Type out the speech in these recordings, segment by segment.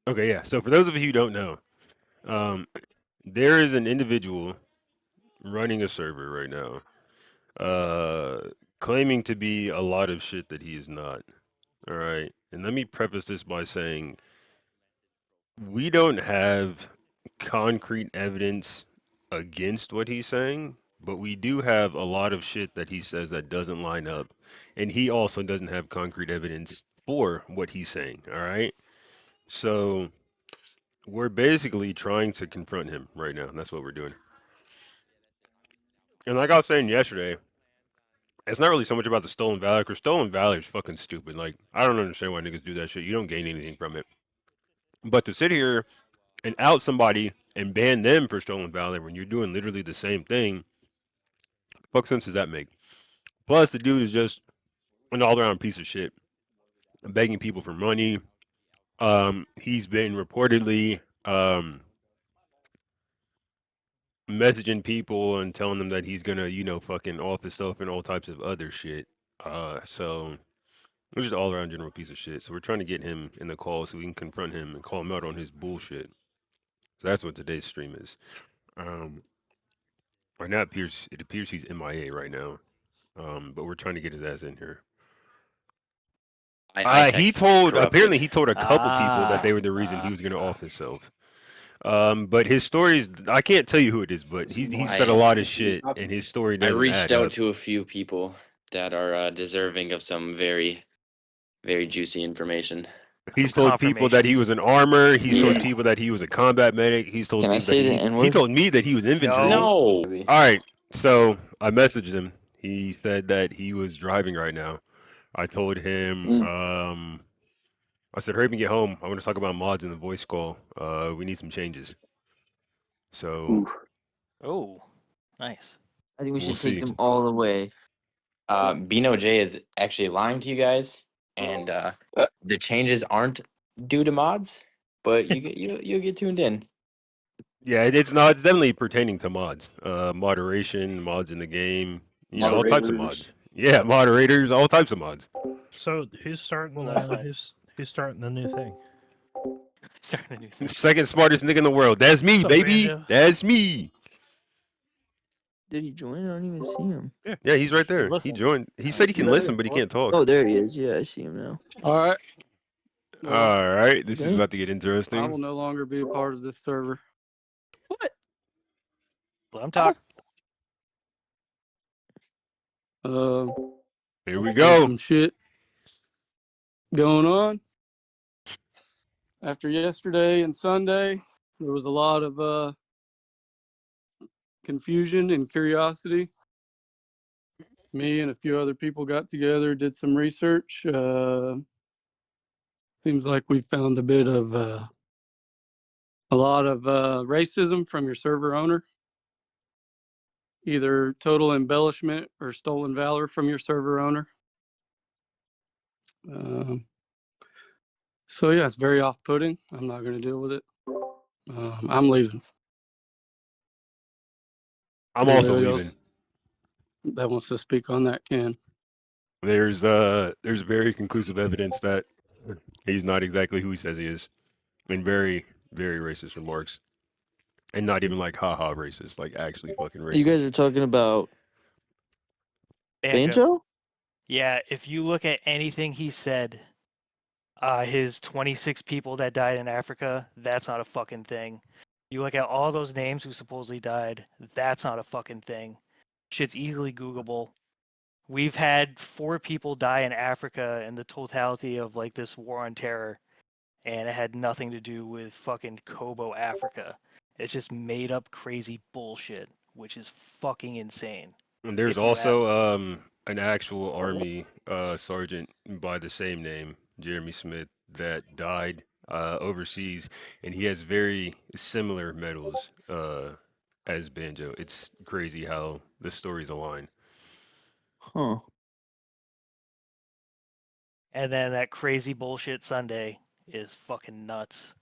Okay, yeah. So for those of you who don't know, um, there is an individual running a server right now, uh, claiming to be a lot of shit that he is not. All right. And let me preface this by saying we don't have concrete evidence against what he's saying, but we do have a lot of shit that he says that doesn't line up. And he also doesn't have concrete evidence for what he's saying. All right. So we're basically trying to confront him right now. And that's what we're doing. And like I was saying yesterday, it's not really so much about the stolen valor, because stolen valor is fucking stupid. Like, I don't understand why niggas do that shit. You don't gain anything from it. But to sit here and out somebody and ban them for stolen valor when you're doing literally the same thing, fuck sense does that make? Plus, the dude is just an all around piece of shit, begging people for money. He's been reportedly messaging people and telling them that he's gonna, fucking off himself and all types of other shit. So he's just all around general piece of shit. So we're trying to get him in the call so we can confront him and call him out on his bullshit. So that's what today's stream is. Um, right now it appears he's MIA right now. But we're trying to get his ass in here. I He text told apparently corrupted. he told a couple people that they were the reason he was gonna off himself. But his stories I can't tell you who it is, but he said a I lot of shit and his story I doesn't reached add out up. to a few people that are deserving of some very, very juicy information. He's told people that he was Confirmations. an armor. He's told Yeah. people that he was a combat medic. He's told Can I people that say the he N-word? told me that he was infantry. No. No. All right, so I messaged him. He said that he was driving right now. I told him, Mm. I said, hurry up and get home. I want to talk about mods in the voice call. We need some changes. So Oof. Oh, nice. I think we we'll should take see. them all away. Bino J is actually lying to you guys, and the changes aren't due to mods, but you'll get tuned in. Yeah, it's not. It's definitely pertaining to mods. Moderation, mods in the game. All types of mods. Moderators. Yeah, moderators, all types of mods. So who's starting? Well said. Who's starting the new thing? Starting a new thing. Second smartest nigga in the world. That's me, What's up, baby. Banjo? That's me. Did he join? I don't even see him. Yeah, Yeah, he's right should be there. He listening. joined. He said he can listen, but he can't talk. Oh, there he is. Yeah, I see him now. All right. Well, All right, this is Okay. about to get I interesting. will no longer be a part of this server. What? Let him talk. Uh, Here we there's go. some shit going on. After yesterday and Sunday, there was a lot of confusion and curiosity. Me and a few other people got together, did some research. Seems like we found a lot of racism from your server owner, either total embellishment or stolen valor from your server owner. Um, so yeah, it's very off-putting. I'm not going to deal with it. I'm leaving. I'm also Anybody leaving. else that wants to speak on that can. There's very conclusive evidence that he's not exactly who he says he is, and very very racist remarks, and not even like haha racist, like actually fucking You racist. guys are talking about Banjo. Banjo? Yeah, if you look at anything he said, his 26 people that died in Africa, that's not a fucking thing. You look at all those names who supposedly died, that's not a fucking thing. Shit's easily Googleable. We've had 4 people die in Africa in the totality of like this war on terror, and it had nothing to do with fucking Kobo, Africa. It's just made up crazy bullshit, which is fucking insane. And there's If you ask also me. an actual army sergeant by the same name, Jeremy Smith, that died overseas, and he has very similar medals as Banjo. It's crazy how the stories align. Huh. And then that crazy bullshit Sunday is fucking nuts.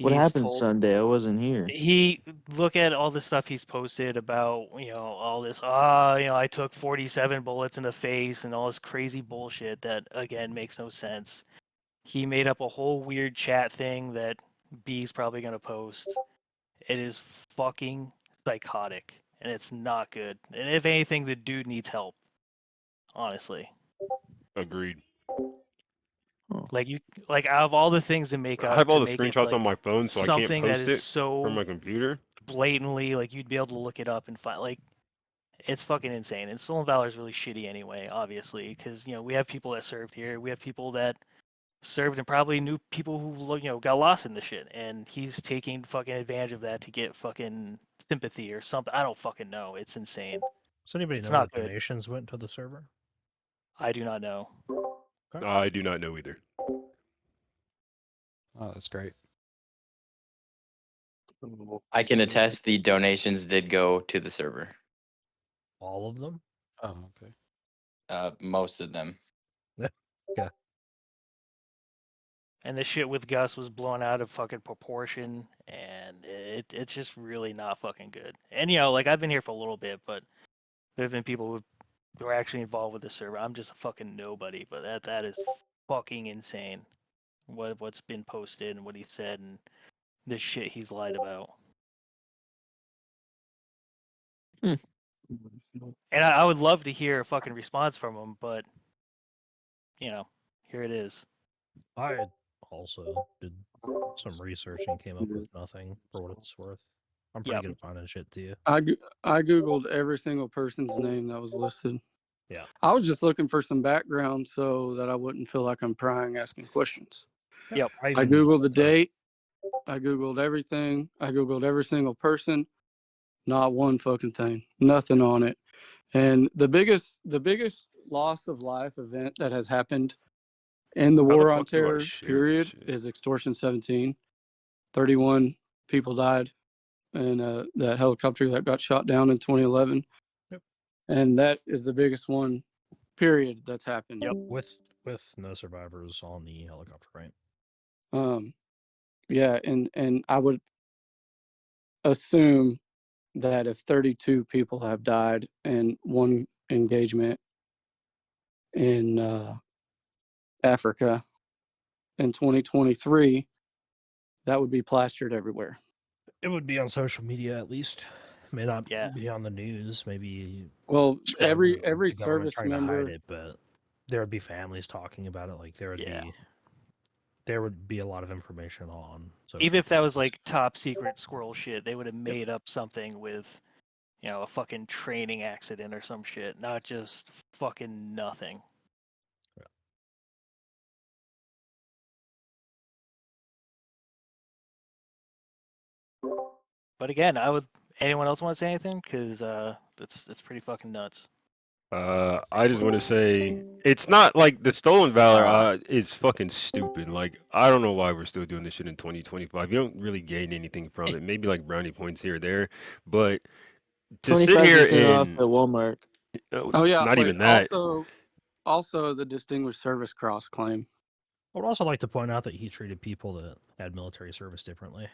What He's happened told Sunday? I wasn't here. he look at all the stuff he's posted about, all this, I took 47 bullets in the face and all this crazy bullshit that again makes no sense. He made up a whole weird chat thing that B's probably gonna post. It is fucking psychotic, and it's not good. And if anything, the dude needs help. Honestly, Agreed. like out of all the things to make I up have all to the make it screenshots on like my phone, so I can't something that post is it from so my computer. blatantly like you'd be able to look it up and find like it's fucking insane. And Stolen Valor is really shitty anyway, obviously, because we have people that served here, we have people that served and probably knew people who got lost in the shit, and he's taking fucking advantage of that to get fucking sympathy or something. I don't fucking know. It's insane. Does anybody It's know not what good. donations went to the server? I do not know. I do not know either. Oh, that's great. I can attest the donations did go to the server. All of them? Oh, okay. Most of them. Yeah. And the shit with Gus was blown out of fucking proportion, and it's just really not fucking good. And like I've been here for a little bit, but there have been people who are actually involved with the server. I'm just a fucking nobody, but that is fucking insane. What's been posted and what he said and the shit he's lied about. And I would love to hear a fucking response from him, but here it is. I also did some research and came up with nothing for what it's worth. I'm pretty Yep. good at finding shit to you. I googled every single person's name that was listed. Yeah. I was just looking for some background so that I wouldn't feel like I'm prying, asking questions. Yep. I even- googled the date. I googled everything. I googled every single person. Not one fucking thing. Nothing on it. And the biggest loss of life event that has happened in the How the war on fuck do I terror share this period shit? is extortion 17. 31 people died in that helicopter that got shot down in 2011. Yep. And that is the biggest one period that's happened. Yep. With no survivors on the helicopter, right? Yeah, and I would assume that if 32 people have died in one engagement in Africa in 2023, that would be plastered everywhere. It would be on social media at least. May not Yeah. be on the news. Maybe Well, every the government service trying to hide member. it, but there would be families talking about it. Like there would be a lot of information on. Even if that was media. like top secret squirrel shit, they would have made up something with, a fucking training accident or some shit, not just fucking nothing. Yeah. But again, anyone else want to say anything? Because it's pretty fucking nuts. I just want to say it's not like the stolen valor Uh, is fucking stupid. Like I don't know why we're still doing this shit in 2025. You don't really gain anything from it. Maybe like brownie points here or there, but to sit here 25% off and at Walmart. Oh yeah, not wait. even that. Also the distinguished service cross claim. I would also like to point out that he treated people that had military service differently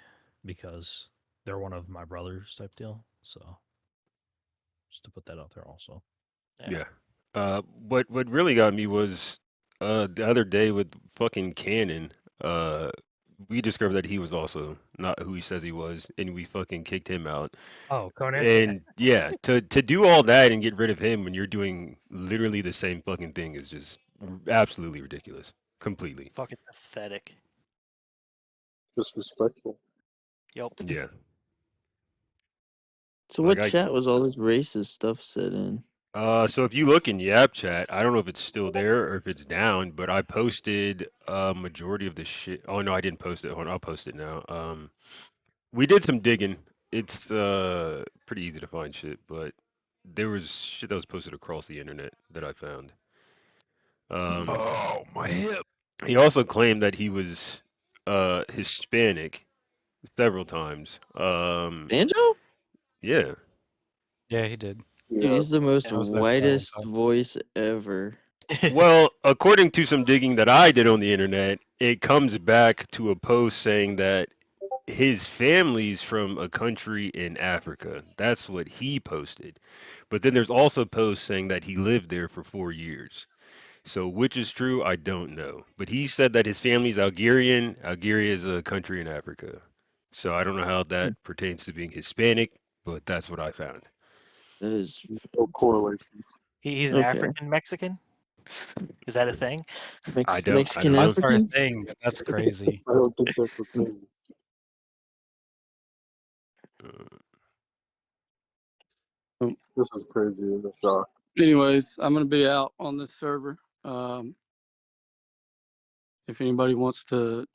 because they're one of my brothers type deal. So just to put that out there also. Yeah. What really got me was the other day with fucking Cannon. We discovered that he was also not who he says he was, and we fucking kicked him out. Oh, Conan. And yeah, to do all that and get rid of him when you're doing literally the same fucking thing is just absolutely ridiculous. Completely. Fucking pathetic. Disrespectful. Yep. Yeah. So Like what chat was all this racist stuff said in? so if you look in Yap chat, I don't know if it's still there or if it's down, but I posted a majority of the shit. Oh no, I didn't post it. Hold on, I'll post it now. We did some digging. It's pretty easy to find shit, but there was shit that was posted across the internet that I found. Oh, my hip. He also claimed that he was Hispanic several times. Banjo? Yeah. Yeah, he did. Dude, Yeah. he's the most I was there for a long whitest time. voice ever. Well, according to some digging that I did on the internet, it comes back to a post saying that his family's from a country in Africa. That's what he posted. But then there's also posts saying that he lived there for 4 years. So which is true, I don't know. But he said that his family's Algerian. Algeria is a country in Africa. So I don't know how that pertains to being Hispanic, but that's what I found. That is No correlation. He's an Okay. African Mexican. Is that a thing? I don't Mexican know. That's our African. thing. That's crazy. I don't think that's the thing. This is crazy in the shock. Anyways, I'm gonna be out on this server. If anybody wants to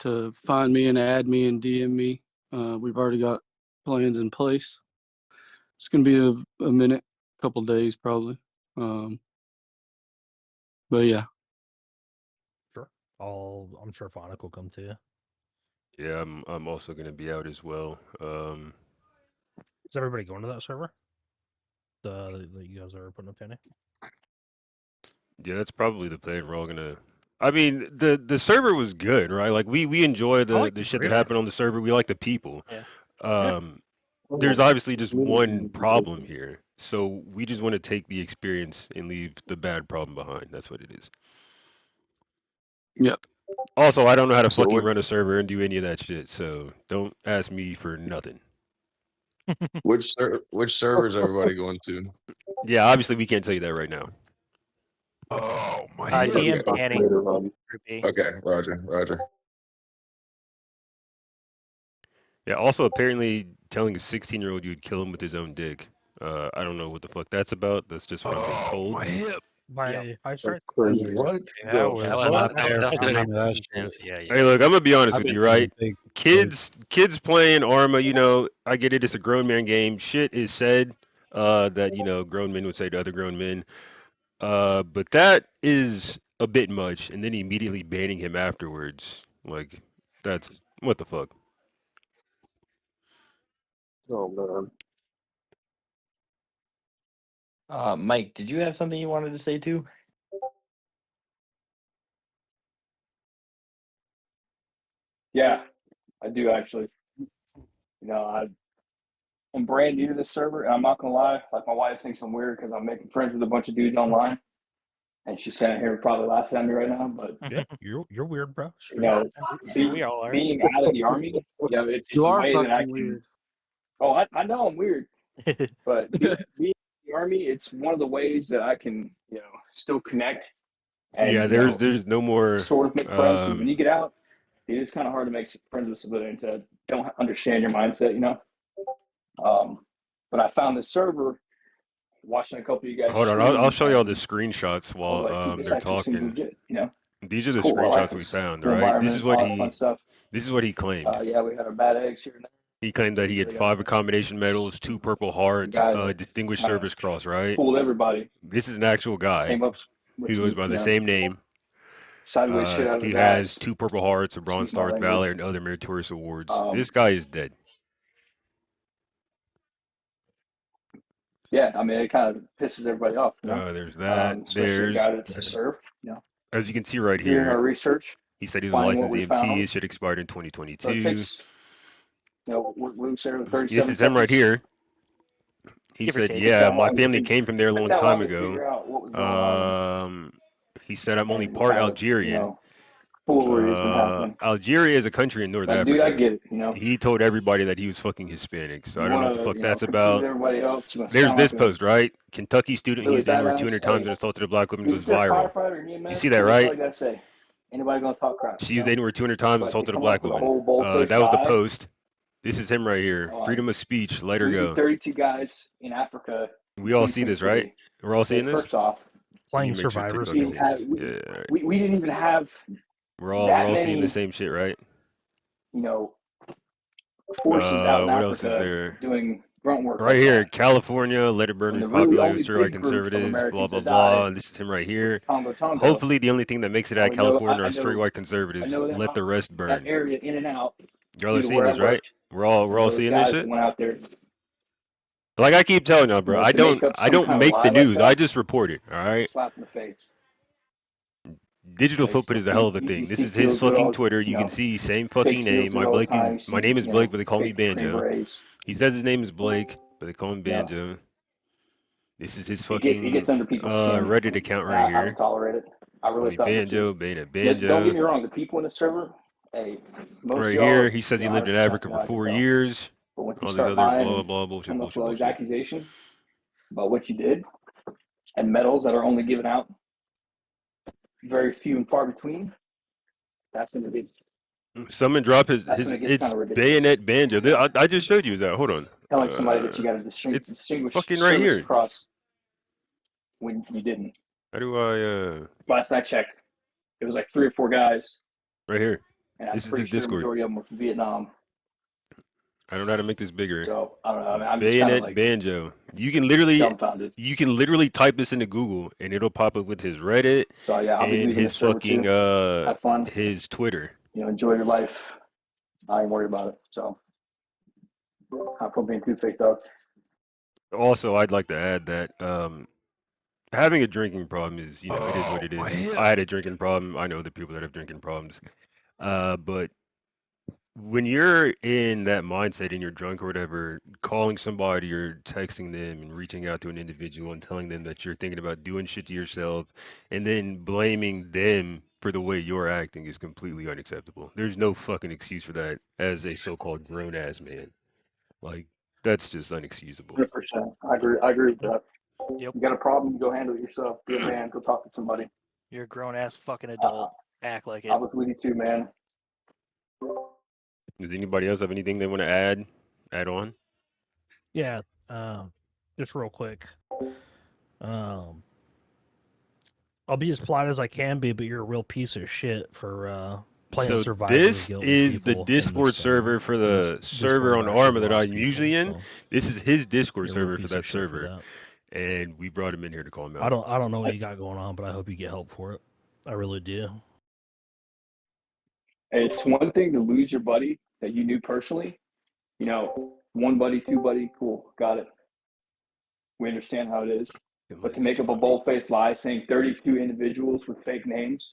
find me and add me and DM me, we've already got plans in place. It's gonna be a minute, couple days probably. But yeah, Sure. I'm sure Phonic will come to you. Yeah, I'm also gonna be out as well. Is everybody going to that server? That you guys are putting up, Tanny? Yeah, that's probably the plan. We're all gonna. I mean, the server was good, right? Like we enjoy the the shit that creator. happened on the server. We like the people. Yeah. There's obviously just one problem here. So we just want to take the experience and leave the bad problem behind. That's what it is. Yep. Also, I don't know how to So fucking what run a server and do any of that shit. So don't ask me for nothing. which servers everybody going to? Yeah, obviously we can't tell you that right now. Oh my DM okay. Tanny. Later, Robbie. Group B. Okay, Roger. Yeah. Also, apparently telling a 16-year-old you'd kill him with his own dick. I don't know what the fuck that's about. That's just what I'm being Oh told. my hip. My high strike. Crazy. What That the was That not was fuck? there that for was none of that pretty shit. Yeah, Hey, look, I'm gonna be honest I've with been you, seeing right? big Kids playing Arma, you know, I get it. It's a grown man game. Shit is said that grown men would say to other grown men. But that is a bit much. And then immediately banning him afterwards, like that's what the fuck. Oh man. Mike, did you have something you wanted to say too? Yeah, I do actually. I'm brand new to this server, and I'm not gonna lie. Like my wife thinks I'm weird because I'm making friends with a bunch of dudes online, and she's sitting here probably laughing at me right now. But Yeah, you're weird, bro. you know, Sure, we all are. being out of the army, it's You a are way that I fucking can. weird. Oh, I know I'm weird, but being in the army, it's one of the ways that I can, still connect and Yeah, there's no more. sort of make friends. Because when you get out, it's kind of hard to make friends with civilians that don't understand your mindset. But I found this server, watching a couple of you guys Hold on, I'll stream, show you all the and screenshots I was while like, dude, this they're actually seems talking. legit. These are It's the cool. I like screenshots we this found, cool right? This is environment, a what lot of fun he stuff. this is what he claimed. Yeah, we had our bad eggs here and there. He claimed that he had They got 5 accommodation medals, 2 Purple the Hearts, guy that Distinguished kind of Service Cross, right? fooled everybody. This is an actual guy Came up with who goes some, by the same name. sideways shit out of He his has ass. 2 Purple Hearts, a Bronze Excuse my Star with Valor, language. and other meritorious awards. This Um, guy is dead. yeah, I mean, it kind of pisses everybody off, There's that. especially a guy that's a serve. As you can see right Doing our here, research, he said he was a finding what licensed we EMT. found. His shit expired in So it 2022. takes, what we said, This 37 is him right seconds. here. He Give or said, take. "Yeah, That my long family to came from there a long that time long to ago." figure out what was going on He said, "I'm only and part kind of, Algerian." foolery has been happening. Algeria is a country in North Like, dude, I Africa. get it. He told everybody that he was fucking Hispanic, so I You don't know want what the fuck to, that's compete with about. everybody else. You want to There's sound this like a post, right? Kentucky student really used the N-word badass. 200 times Hey, and assaulted a black woman dude, goes if you're a viral. firefighter in You EMS, see that, that's all right? you gotta say. Anybody gonna talk crap, She used the N-word 200 times, But to assaulted a come up black with a woman. whole bold-faced That was the lie, post. This is him right here. Freedom of speech. Let her losing go. 32 guys in Africa in We all see this, right? 2023. We're all Okay, seeing this. first off, Let me Playing make sure Survivor's TikTok is Guild. seeing this. Yeah, all right. we didn't even have We're that all seeing the many, same shit, right? forces out in What else is Africa there? doing grunt work Right like here, that. California, let it burn When with the really popular only certified big group of conservatives, blah Americans blah that died blah. And this is him right was here. Tonga. Hopefully, the only thing that makes it I out of would know. California are I straight know. white I conservatives. know Let the rest that burn. area in and out Y'all due are to seeing where I this, right? worked. We're all Those seeing this guys that shit. went out there, Like I keep telling y'all, bro. I to make don't up I some don't kind of make the lie like news. I that, just report it. All right. slap in the face. Digital You footprint still is a hell think of a thing. you This think is his Steel's good fucking all Twitter. You can see same fake fucking Steel's name. good all the time. My name is Blake, but they call me Fake Green Banjo. Berets. He said his name is Blake, but they call him You know, Banjo. This is his it gets fucking under people's skin, Reddit account and right I don't here. tolerate it. I really thought that too. Banjo, Bayonet Don't get Banjo. me wrong. The people in the server, hey, most Right of y'all here, are, he says he lived in 100% Africa for know I can 4 tell. years. But once you All these start other lying blah and blah bullshit, coming up bullshit, with all these bullshit. accusations about what you did, and medals that are only given out very few and far between, that's when it gets Someone drop his that's when it gets it's kind of ridiculous. Bayonet Banjo. You know, I just showed you that. Hold on. telling somebody that you got to It's distinguish fucking right service here. across when you didn't. How do I Last I checked, it was like 3 or 4 guys, right here? and I'm This is pretty his sure the Discord. majority of them were from Vietnam. I don't know how to make this bigger. So I don't know. I mean, I'm just kind of Bayonet like Banjo. dumbfounded. You can literally type this into Google and it'll pop up with his Reddit So yeah, I'll be and leaving the his server fucking too. Have fun. his Twitter. You know, enjoy your life. I ain't worried about it. So I'm from being too faked up. Also, I'd like to add that having a drinking problem is, you know, it is what it is. I had a drinking problem. I know the people that have drinking problems. But when you're in that mindset and you're drunk or whatever, calling somebody or texting them and reaching out to an individual and telling them that you're thinking about doing shit to yourself and then blaming them for the way you're acting is completely unacceptable. There's no fucking excuse for that as a so-called grown ass man. Like, that's just unexcusable. 100%. I agree with that. Yep. You got a problem, you go handle it yourself. Be a man. Go talk to somebody. You're a grown ass fucking adult. Act like I it. was with you too, man. Does anybody else have anything they want to add on? Yeah, just real quick. I'll be as polite as I can be, but you're a real piece of shit for playing So survivor this guilt with is the people in Discord this, server for in this the Discord server on that actually Arma that logs I'm people. usually in. So This is his Discord you're a real server for piece that of shit for server, that. and we brought him in here to call him I out. don't know what you got going on, but I hope you get help for it. I really do. It's one thing to lose your buddy that you knew personally. You know, 1 buddy, 2 buddy, cool, got it. We understand how it is. But to make up a bold-faced lie saying 32 individuals with fake names,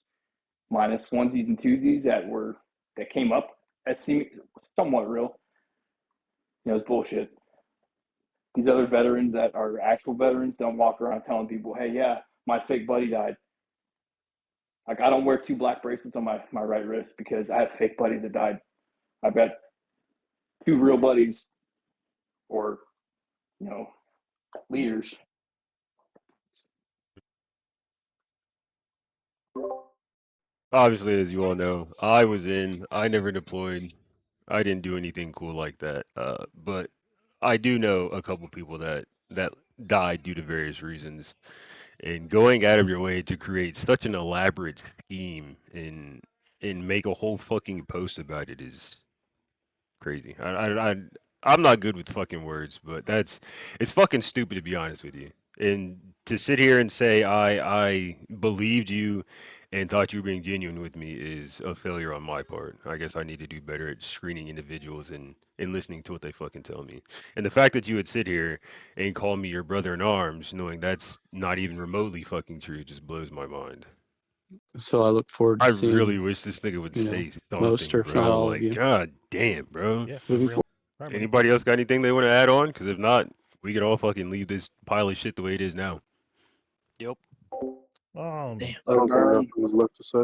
minus onesies and twosies that came up, that seemed somewhat real. You know, it's bullshit. These other veterans that are actual veterans don't walk around telling people, hey, yeah, my fake buddy died. Like, I don't wear 2 black bracelets on my right wrist because I have fake buddies that died. I've got 2 real buddies or, you know, leaders. Obviously, as you all know, I never deployed. I didn't do anything cool like that. But I do know a couple people that died due to various reasons. And going out of your way to create such an elaborate scheme and make a whole fucking post about it is crazy. I'm not good with fucking words, but it's fucking stupid to be honest with you. And to sit here and say I believed you and thought you were being genuine with me is a failure on my part. I guess I need to do better at screening individuals and listening to what they fucking tell me. And the fact that you would sit here and call me your brother in arms, knowing that's not even remotely fucking true, just blows my mind. So I look forward I to seeing, really wish this nigga would you know, say most something, or if not bro. all of Like, you. god damn, bro. Yeah, for Moving real. forward. All right, buddy. Anybody else got anything they want to add on? Because if not, we could all fucking leave this pile of shit the way it is now. Yep. Damn. I don't think nothing was left to say.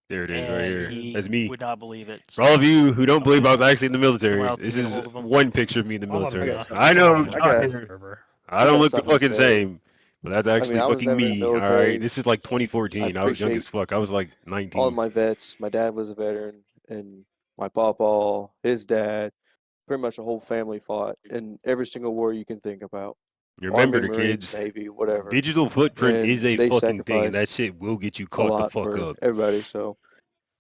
There it is, right And here. he That's me. would not believe it. For all of So you who don't I'm believe I was gonna- actually in the military, someone else this can get a is hold of him. one picture of me in the I'll let him military. know. I know, I'll I'm let not him know. here. Server. I I don't got look the something to fucking say. same, but that's I actually mean, I was fucking never in the me. All right, military. this is like I 2014. I was young as appreciate fuck. I was like all of 19. my vets. My dad was a veteran, and my pawpaw, his dad, pretty much the whole family fought in every single war you can think about. Remember, Army, the Marines, kids, Navy, whatever. digital footprint is And a they fucking thing, and that sacrificed shit will get you a caught the lot fuck for up. everybody. So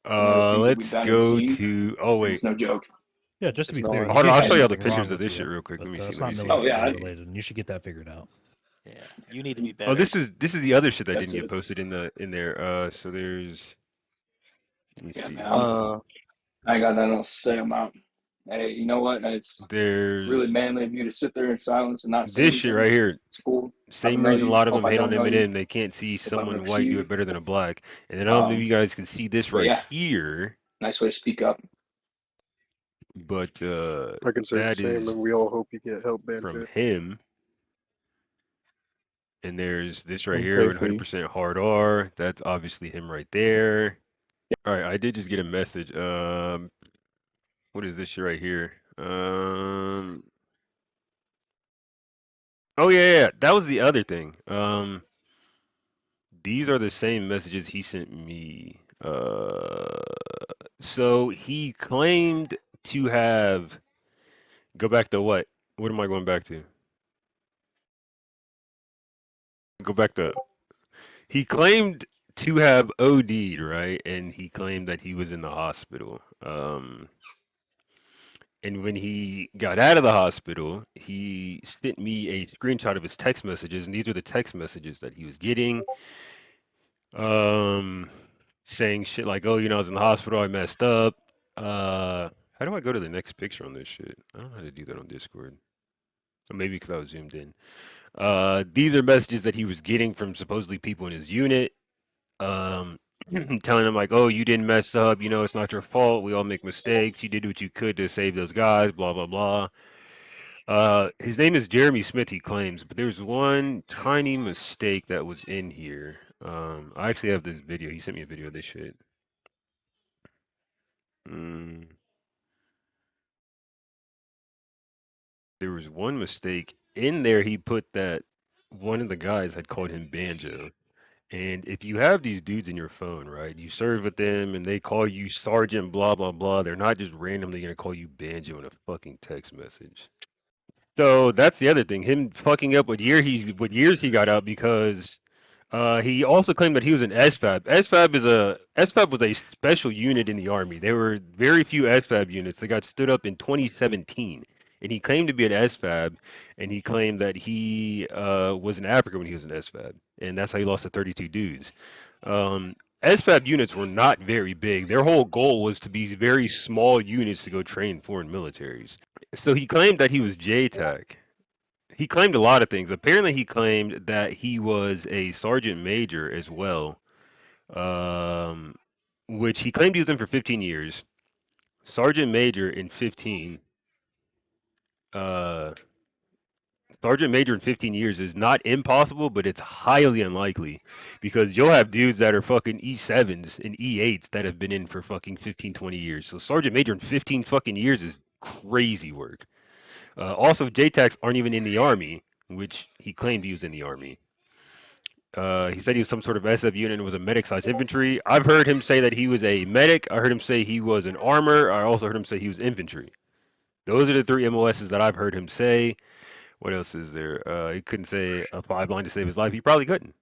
And there are things that we've Let's done and go seen, to. Oh and wait, it's no joke. Yeah, just to it's be clear, not. you hold do on. I'll have show you all the something wrong pictures of with this you, shit real quick. but Let me see. it's Let me not see. Oh, Let me yeah, military see. related, and you should get that figured out. Yeah, you need to be better. Oh, this is the other shit that That's didn't get it. posted in there. So there's. Let me Yeah, see. man, Uh, I ain't got nothing else to say. I'm out. Hey, you know what? It's really There's manly of you to sit there in silence and not say this shit anything. right here. It's cool. I don't Same know reason a you. lot of Hope them I hate on don't know you. Eminem. They can't see Hope I don't someone ever see white do you. it better than a black. And then I don't know if you guys can see this But right yeah, here, nice way to speak up. but Mm-hmm. I can say the that same, is and we all hope you get help, from Banjo. him. And there's this right Don't here, pay for you. 100% hard R. That's obviously him right there. All right, I did just get a message. What is this shit right here? Oh yeah, that was the other thing. These are the same messages he sent me. So he claimed to have. Go back to what? What am I going back to? Go back to. He claimed to have OD'd, right? And he claimed that he was in the hospital. And when he got out of the hospital, he sent me a screenshot of his text messages, and these are the text messages that he was getting. Um, saying shit like, "Oh, I was in the hospital. I messed up." How do I go to the next picture on this shit? I don't know how to do that on Discord. Or maybe because I was zoomed in. These are messages that he was getting from supposedly people in his unit. Um, telling him like, "Oh, you didn't mess up. It's not your fault. We all make mistakes. You did what you could to save those guys." Blah blah blah. His name is Jeremy Smith, he claims, but there's one tiny mistake that was in here. I actually have this video. He sent me a video of this shit. Mm, there was one mistake in there. He put that one of the guys had called him Banjo. And if you have these dudes in your phone, right, you serve with them and they call you Sergeant blah blah blah, they're not just randomly gonna call you Banjo in a fucking text message. So that's the other thing. Him fucking up what years he got out because he also claimed that he was an SFAB. SFAB was a special unit in the army. There were very few SFAB units that got stood up in 2017, and he claimed to be an SFAB, and he claimed that he was in Africa when he was an SFAB, and that's how he lost to 32 dudes. Um, SFAB units were not very big. Their whole goal was to be very small units to go train foreign militaries. So he claimed that he was JTAC. He claimed a lot of things. Apparently, he claimed that he was a sergeant major as well, um, which he claimed he was in for 15 years. Sergeant major in 15. Uh, Sergeant major in 15 years is not impossible, but it's highly unlikely because you'll have dudes that are fucking E7s and E8s that have been in for fucking 15, 20 years. So sergeant major in 15 fucking years is crazy work. Also, JTACs aren't even in the army, which he claimed he was in the army. He said he was some sort of SF unit and was a medic-sized infantry. I've heard him say that he was a medic. I heard him say he was an armor. I also heard him say he was infantry. Those are the three MOSs that I've heard him say. What else is there? He couldn't say a 5-line to save his life. He probably couldn't.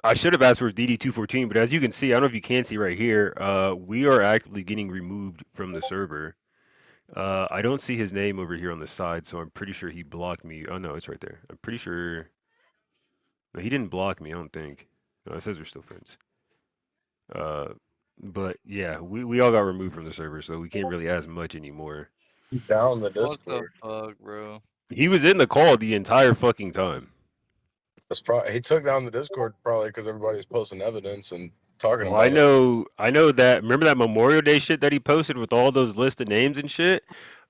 I should have asked for his DD-214, but as you can see, I don't know if you can see right here, we are actively getting removed from the server. I don't see his name over here on the side, so I'm pretty sure he blocked me. Oh no, it's right there. I'm pretty sure. No, he didn't block me. I don't think. No, it says we're still friends. Uh, but yeah, we all got removed from the server, so we can't really ask much anymore. Down the What the Discord. fuck, bro? He was in the call the entire fucking time. That's probably he took down the Discord probably because everybody's posting evidence and talking Well, I about it. know that. Remember that Memorial Day shit that he posted with all those list of names and shit?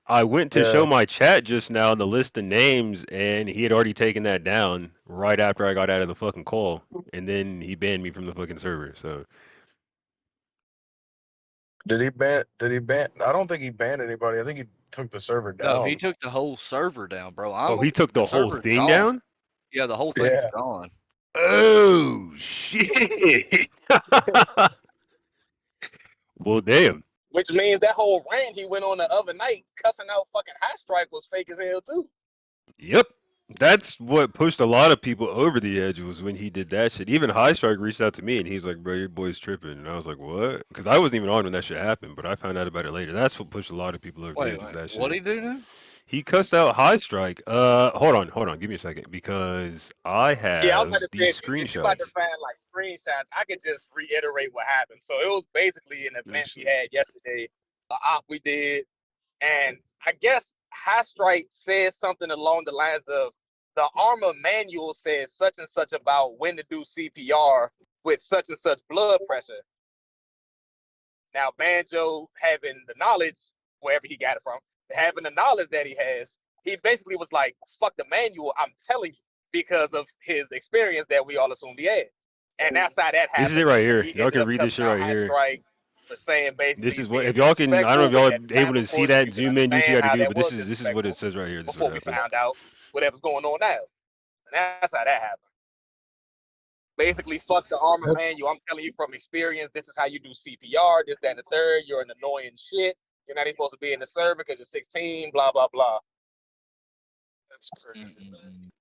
I went to show Yeah. my chat just now the list of names, and he had already taken that down right after I got out of the fucking call, and then he banned me from the fucking server. So Did he ban? I don't think he banned anybody. I think he took the server down. No, he took the whole server down, bro. I'm oh, he looking. took the whole Server's thing gone. down? Yeah, the whole thing's Yeah. gone. Oh shit! Well, damn. Which means that whole rant he went on the other night, cussing out fucking High Strike, was fake as hell too. Yep. That's what pushed a lot of people over the edge was when he did that shit. Even High Strike reached out to me and he's like, "Bro, your boy's tripping," and I was like, "What?" Because I wasn't even on when that shit happened, but I found out about it later. That's what pushed a lot of people over the edge was that What'd shit. he do now? He cussed out High Strike. Hold on, give me a second because I Yeah, I was have about to say, these if you about to screenshots. find like screenshots, I could just reiterate what happened. So it was basically an event we Actually, had yesterday, a op we did, and I guess High Strike said something along the lines of the armor manual says such and such about when to do CPR with such and such blood pressure. Now, Banjo having the knowledge, wherever he got it from, having the knowledge that he has, he basically was like, fuck the manual, I'm telling you. because of his experience that we all assumed he had. And that's how that happened. This is it right here. He Y'all ended can up read this cussing shit out right Hot here. Strike for saying basically This is he's what, being if y'all can, I don't know if disrespectful, y'all which are at the time, able to of see course, that, we could zoom in, do what you understand got to how do, that but was this is what it disrespectful says right here. This is before what we happened. found out whatever's going on now. And that's how that happened. Basically, fuck the armor manual. I'm telling you from experience, this is how you do CPR, this, that, and the third. You're an annoying shit. You're not even supposed to be in the server because you're 16, blah, blah, blah. That's crazy.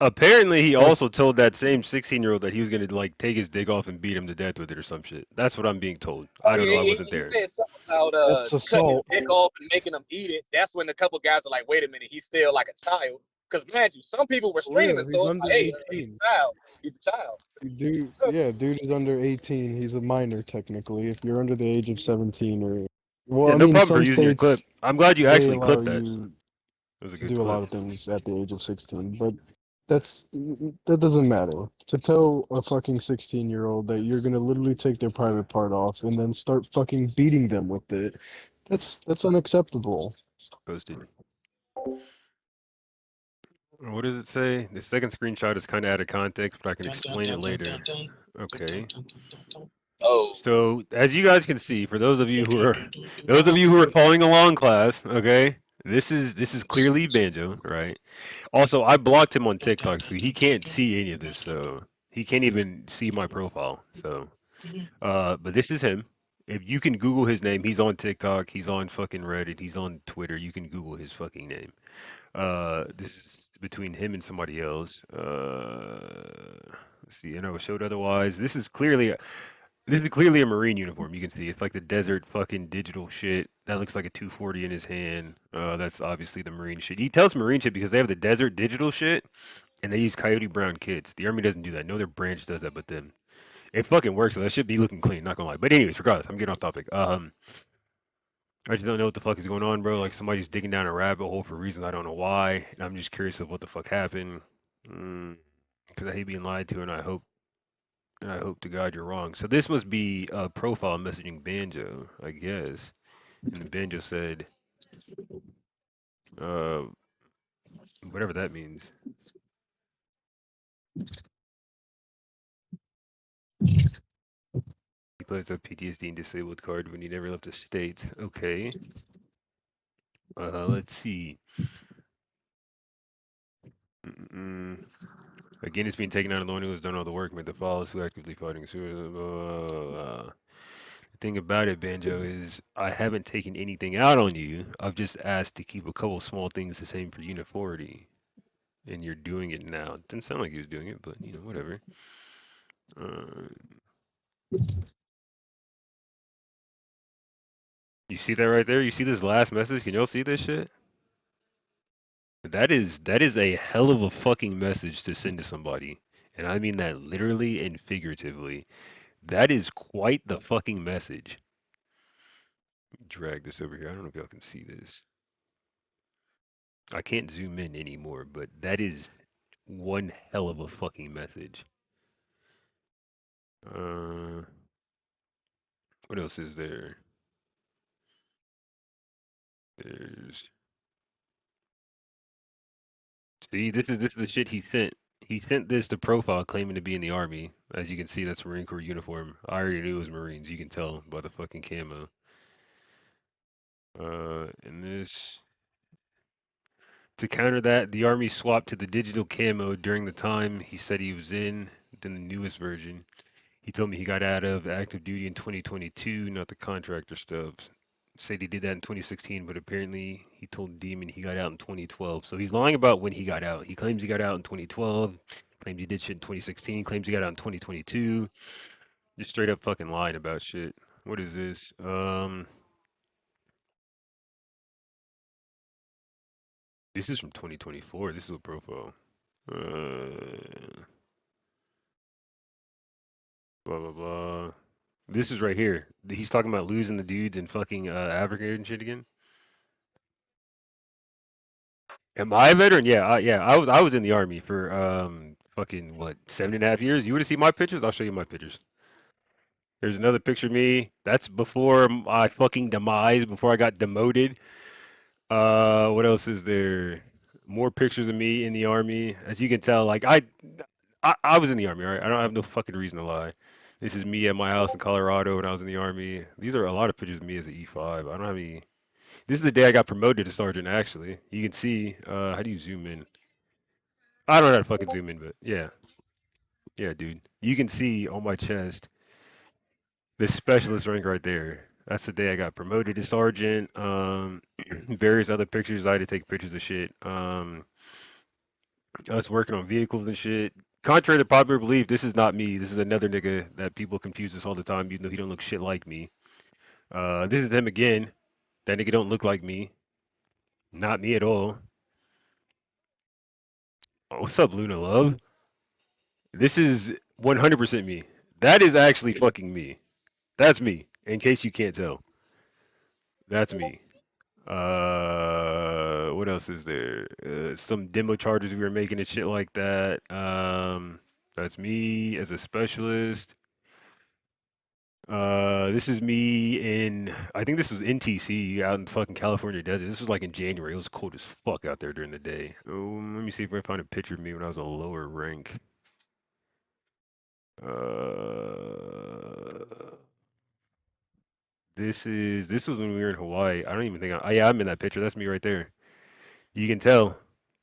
Apparently, he also told that same 16-year-old that he was gonna like take his dick off and beat him to death with it or some shit. That's what I'm being told. Oh, I don't yeah, know. I wasn't he there. said something about That's cutting his assault. dick off and making him eat it. That's when a couple guys are like, wait a minute, he's still like a child. Because, man, some people were For real, streaming, he's so it's under like, hey, he's 18. a child. He's a child. Dude, yeah, dude is under 18. He's a minor technically. If you're under the age of 17 or, well, Yeah, I no mean, problem for some using your clip. states I'm glad you they actually allow clipped that. you It was a to good do a clip. lot of things at the age of 16, but that doesn't matter. To tell a fucking 16-year-old that you're gonna literally take their private part off and then start fucking beating them with it, that's unacceptable. Posted. What does it say? The second screenshot is kind of out of context, but I can explain it later. Okay. Oh. So as you guys can see, for those of you who are following along, class, okay, this is clearly Banjo, right? Also, I blocked him on TikTok, so he can't see any of this. So he can't even see my profile. So, but this is him. If you can Google his name, he's on TikTok, he's on fucking Reddit, he's on Twitter. You can Google his fucking name. This is between him and somebody else. Let's see, and I was showed otherwise. This is clearly a Marine uniform. You can see it's like the desert fucking digital shit. That looks like a 240 in his hand. That's obviously the Marine shit. He tells Marine shit because they have the desert digital shit, and they use Coyote Brown kits. The Army doesn't do that. No other branch does that but them. It fucking works, so that should be looking clean. Not gonna lie. But anyways, regardless, I'm getting off topic. I just don't know what the fuck is going on, bro. Like somebody's digging down a rabbit hole for reasons I don't know why, and I'm just curious of what the fuck happened. Because I hate being lied to, and I hope to God you're wrong. So this must be a profile messaging Banjo, I guess. And Banjo said, uh, whatever that means. He plays a PTSD and disabled card when he never left the States. Okay. Let's see. Again, it's being taken out of the one who has done all the work, made the files, who actively fighting suicide. The thing about it, Banjo, is I haven't taken anything out on you. I've just asked to keep a couple small things the same for uniformity. And you're doing it now. It didn't sound like he was doing it, but you know, whatever. You see that right there? You see this last message? Can y'all see this shit? That is a hell of a fucking message to send to somebody. And I mean that literally and figuratively. That is quite the fucking message. Drag this over here. I don't know if y'all can see this. I can't zoom in anymore, but that is one hell of a fucking message. What else is there? There's See, this is the shit he sent. He sent this to profile claiming to be in the army. As you can see, that's Marine Corps uniform. I already knew it was Marines. You can tell by the fucking camo. And this to counter that, the army swapped to the digital camo during the time he said he was in, then the newest version. He told me he got out of active duty in 2022, not the contractor stuff. Said he did that in 2016, but apparently he told Demon he got out in 2012. So he's lying about when he got out. He claims he got out in 2012, claims he did shit in 2016, claims he got out in 2022. Just straight up fucking lying about shit. What is this? This is from 2024. This is a profile. Blah blah blah. This is right here. He's talking about losing the dudes in fucking Africa and shit again. Am I a veteran? Yeah, yeah. I was in the army for fucking what 7.5 years. You want to see my pictures? I'll show you my pictures. There's another picture of me. That's before my fucking demise, before I got demoted. What else is there? More pictures of me in the army. As you can tell, like I was in the army, right? I don't have no fucking reason to lie. This is me at my house in Colorado when I was in the army. These are a lot of pictures of me as an E5. I don't have any. This is the day I got promoted to sergeant. Actually, you can see. How do you zoom in? I don't know how to fucking zoom in, but yeah, yeah, dude. You can see on my chest the specialist rank right there. That's the day I got promoted to sergeant. Various other pictures. I had to take pictures of shit. Us working on vehicles and shit. Contrary to popular belief, this is not me. This is another nigga that people confuse this all the time, even though he don't look shit like me. This is him again. That nigga don't look like me. Not me at all. Oh, what's up, Luna Love? This is 100% me. That is actually fucking me. That's me. In case you can't tell, that's me. What else is there? Some demo charges we were making and shit like that. That's me as a specialist. This is me in, I think this was NTC out in fucking California desert. This was like in January. It was cold as fuck out there during the day. Oh, let me see if I can find a picture of me when I was a lower rank. This was when we were in Hawaii. I don't even think yeah, I'm in that picture. That's me right there. You can tell.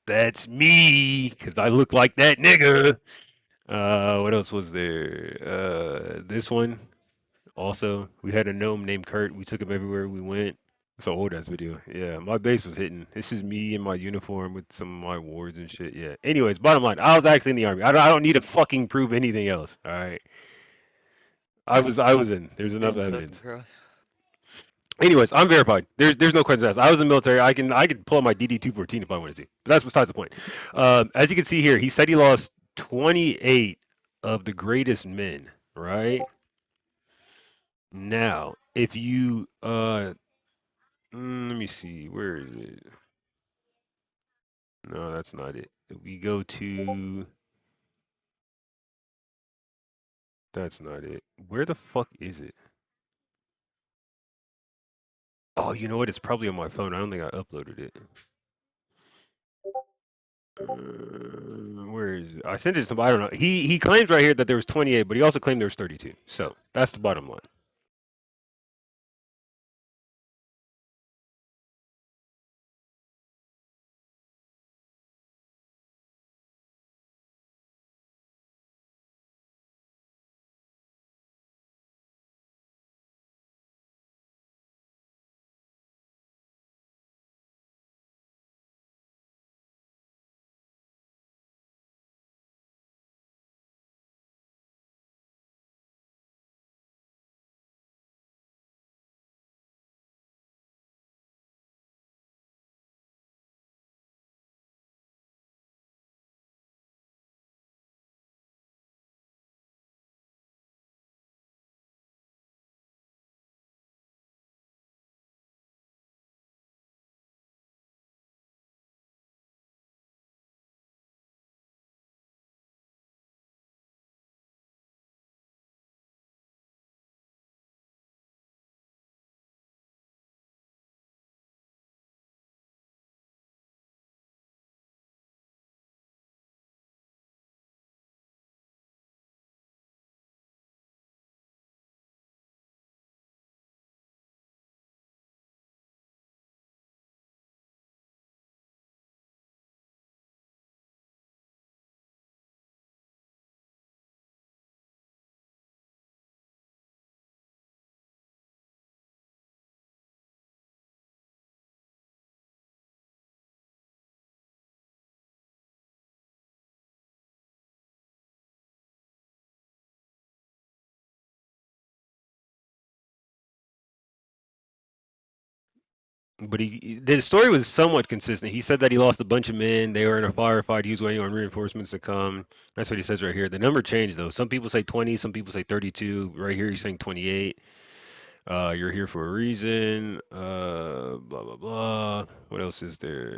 That's me, cause I look like that nigga. What else was there? This one also. We had a gnome named Kurt. We took him everywhere we went. It's an old ass video. Yeah, my base was hitting. This is me in my uniform with some of my wards and shit. Yeah. Anyways, bottom line, I was actually in the army. I don't need to fucking prove anything else. All right. I was in. There's enough evidence. Anyways, I'm verified. There's no questions asked. I was in the military. I could pull out my DD-214 if I wanted to. But that's besides the point. As you can see here, he said he lost 28 of the greatest men. Right now, if you let me see, where is it? No, that's not it. If we go to, that's not it. Where the fuck is it? Oh, you know what? It's probably on my phone. I don't think I uploaded it. Where is it? I sent it to somebody. I don't know. He claims right here that there was 28, but he also claimed there was 32. So that's the bottom line. But the story was somewhat consistent. He said that he lost a bunch of men. They were in a firefight. He was waiting on reinforcements to come. That's what he says right here. The number changed though. Some people say 20. Some people say 32. Right here, he's saying 28. You're here for a reason. Blah blah blah. What else is there?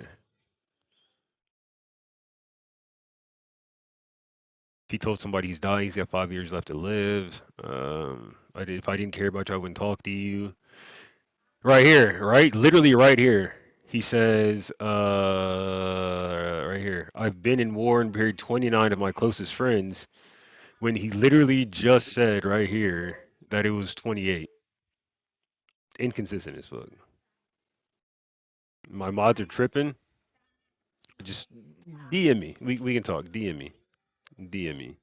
If he told somebody he's dying, he's got 5 years left to live. If I didn't care about you, I wouldn't talk to you. Right here, right? Literally right here. He says, right here, I've been in war and buried 29 of my closest friends when he literally just said right here that it was 28. Inconsistent as fuck. My mods are tripping. Just DM me. We can talk. DM me. DM me.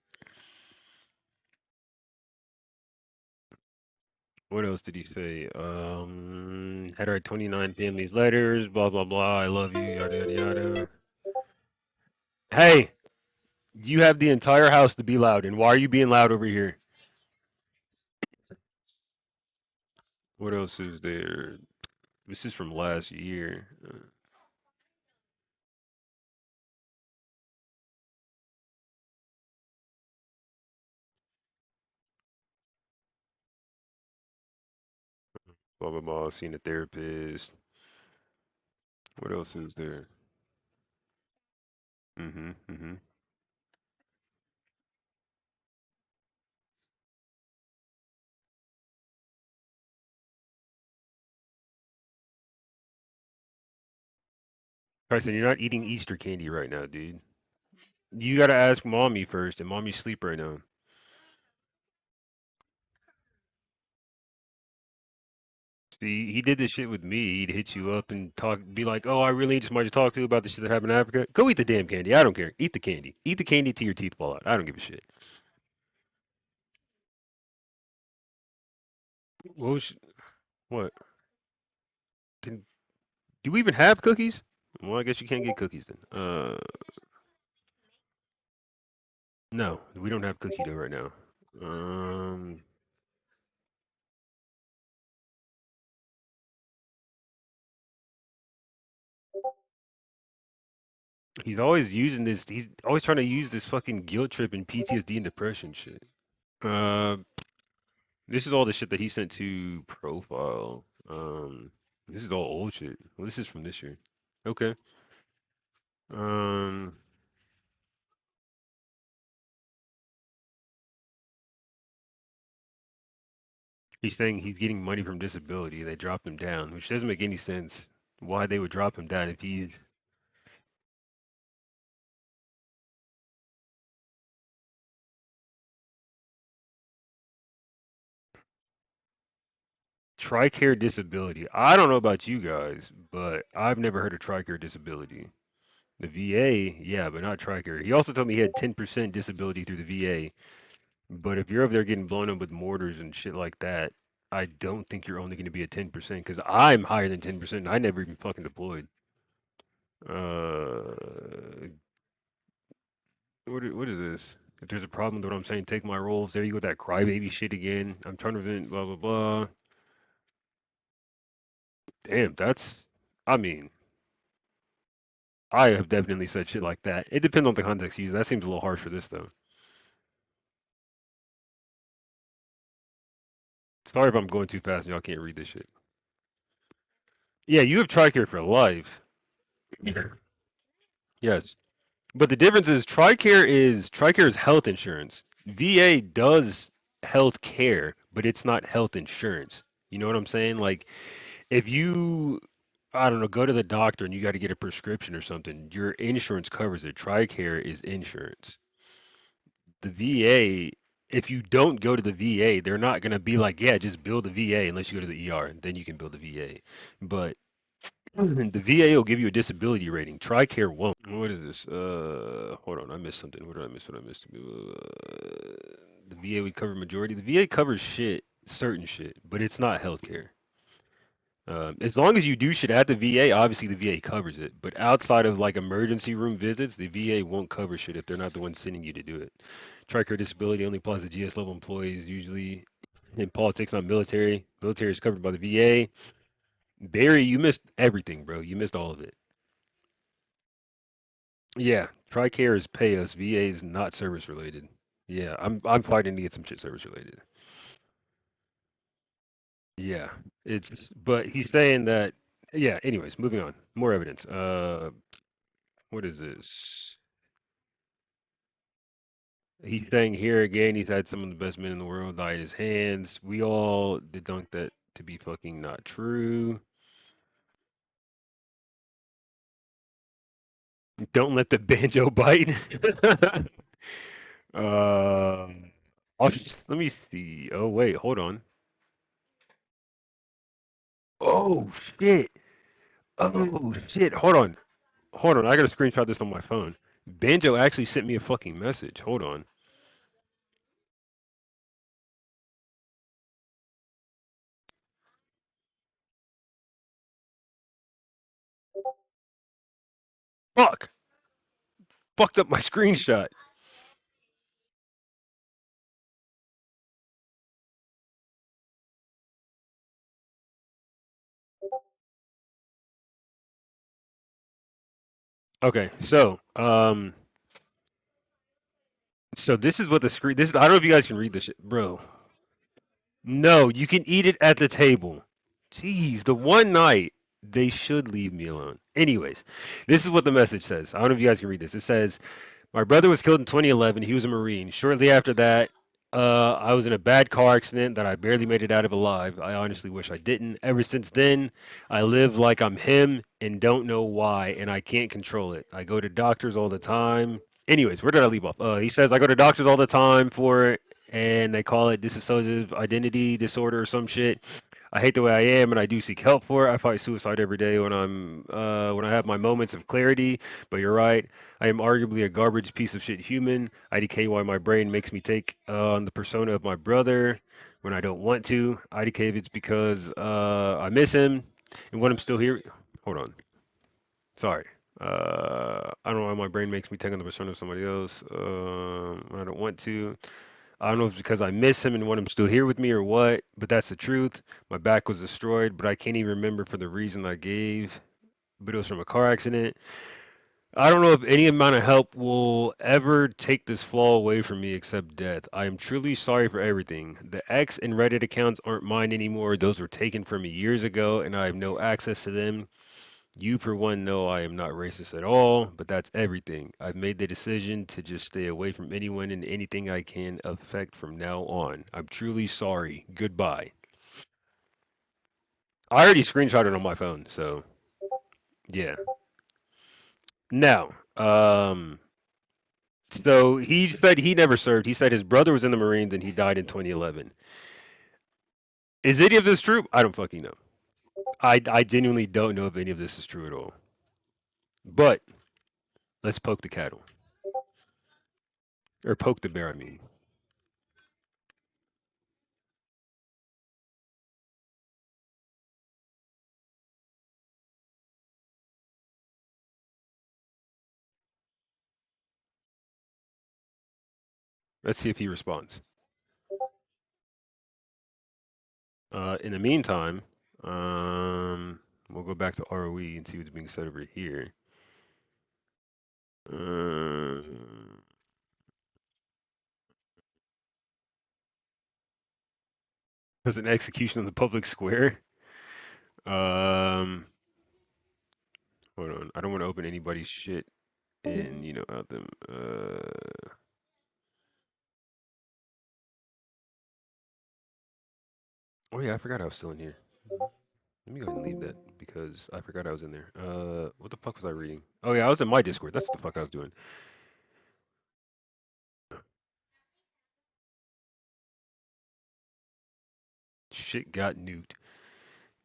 What else did he say? Had our 29 families letters, blah blah blah. I love you, yada yada yada. Hey, you have the entire house to be loud, and why are you being loud over here? What else is there? This is from last year. Blah blah blah. Seen a therapist. What else is there? Mm-hmm. Tyson, you're not eating Easter candy right now, dude. You gotta ask mommy first, and mommy's sleep right now. See, he did this shit with me. He'd hit you up and talk, be like, "Oh, I really need somebody to talk to about the shit that happened in Africa." Go eat the damn candy. I don't care. Eat the candy. Eat the candy till your teeth fall out. I don't give a shit. What was, what? Did, do we even have cookies? Well, I guess you can't get cookies then. No, we don't have cookie dough right now. Um, he's always using this. He's always trying to use this fucking guilt trip and PTSD and depression shit. Uh, this is all the shit that he sent to profile. This is all old shit. Well, this is from this year. Okay. Um, he's saying he's getting money from disability. They dropped him down, which doesn't make any sense. Why they would drop him down if he's TRICARE disability. I don't know about you guys, but I've never heard of TRICARE disability. The VA, yeah, but not TRICARE. He also told me he had 10% disability through the VA. But if you're over there getting blown up with mortars and shit like that, I don't think you're only going to be at 10% because I'm higher than 10%. And I never even fucking deployed. Uh, what is this? If there's a problem with what I'm saying, take my roles. There you go, that crybaby shit again. I'm trying to vent, blah blah blah. Damn, that's. I mean, I have definitely said shit like that. It depends on the context used. That seems a little harsh for this though. Sorry if I'm going too fast and y'all can't read this shit. Yeah, you have TRICARE for life. Yes. But the difference is TRICARE is health insurance. VA does health care, but it's not health insurance. You know what I'm saying? Like if you I don't know, go to the doctor and you got to get a prescription or something, your insurance covers it. TRICARE is insurance. The VA, if you don't go to the VA, they're not gonna be like, yeah, just bill the VA unless you go to the ER, and then you can bill the VA. But the VA will give you a disability rating. TRICARE won't. What is this? Hold on, I missed something. What did I miss? What I missed? The VA would cover majority. The VA covers shit, certain shit, but it's not healthcare. As long as you do shit at the VA, obviously the VA covers it. But outside of like emergency room visits, the VA won't cover shit if they're not the ones sending you to do it. TRICARE disability only applies to GS level employees, usually in politics, not military. Military is covered by the VA. Barry, you missed everything, bro. You missed all of it. Yeah, TRICARE is pay us. VA is not service related. Yeah, I'm fighting to get some shit service related. Yeah, it's but he's saying that. Yeah. Anyways, moving on. More evidence. What is this? He's saying here again, he's had some of the best men in the world die at his hands. We all debunk that to be fucking not true. Don't let the banjo bite. uh, let me see. Oh wait, hold on. Oh shit. Oh shit. Hold on. I gotta screenshot this on my phone. Banjo actually sent me a fucking message. Hold on. Fuck. Fucked up my screenshot. Okay, so this is what the screen. This is. I don't know if you guys can read this shit, bro. No, you can eat it at the table. Jeez, the one night they should leave me alone. Anyways, this is what the message says. I don't know if you guys can read this. It says, "My brother was killed in 2011. He was a Marine. Shortly after that, I was in a bad car accident that I barely made it out of alive. I honestly wish I didn't. Ever since then, I live like I'm him and don't know why, and I can't control it. I go to doctors all the time. Anyways, where did I leave off? He says I go to doctors all the time for it, and they call it dissociative identity disorder or some shit. I hate the way I am, and I do seek help for it. I fight suicide every day when I have my moments of clarity. But you're right. I am arguably a garbage piece of shit human. IDK why my brain makes me take on the persona of my brother when I don't want to. IDK if it's because I miss him and when I'm still here. Hold on. Sorry. I don't know why my brain makes me take on the persona of somebody else when I don't want to. I don't know if it's because I miss him and want him still here with me or what, but that's the truth. My back was destroyed, but I can't even remember for the reason I gave. But it was from a car accident. I don't know if any amount of help will ever take this flaw away from me except death. I am truly sorry for everything. The X and Reddit accounts aren't mine anymore. Those were taken from me years ago, and I have no access to them. You, for one, know I am not racist at all, but that's everything. I've made the decision to just stay away from anyone and anything I can affect from now on. I'm truly sorry. Goodbye. I already screenshotted on my phone, so yeah. Now, so he said he never served. He said his brother was in the Marines and he died in 2011. Is any of this true? I don't fucking know. I genuinely don't know if any of this is true at all. But let's poke the cattle. Or poke the bear, I mean. Let's see if he responds. In the meantime, we'll go back to ROE and see what's being said over here. There's an execution on the public square. Hold on. I don't want to open anybody's shit and out them. Oh yeah, I forgot I was still in here. Let me go ahead and leave that because I forgot I was in there. What the fuck was I reading? Oh yeah, I was in my Discord. That's what the fuck I was doing. Shit got nuked.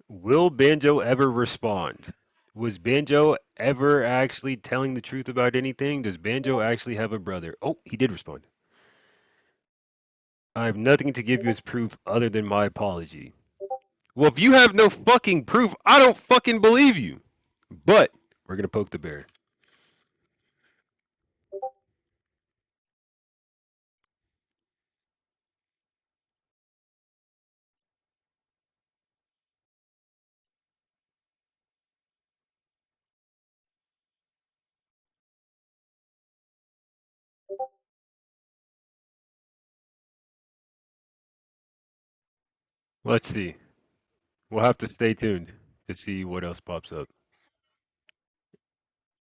Will Banjo ever respond? Was Banjo ever actually telling the truth about anything? Does Banjo actually have a brother? Oh, he did respond. I have nothing to give you as proof other than my apology. Well, if you have no fucking proof, I don't fucking believe you. But we're gonna poke the bear. Let's see. We'll have to stay tuned to see what else pops up.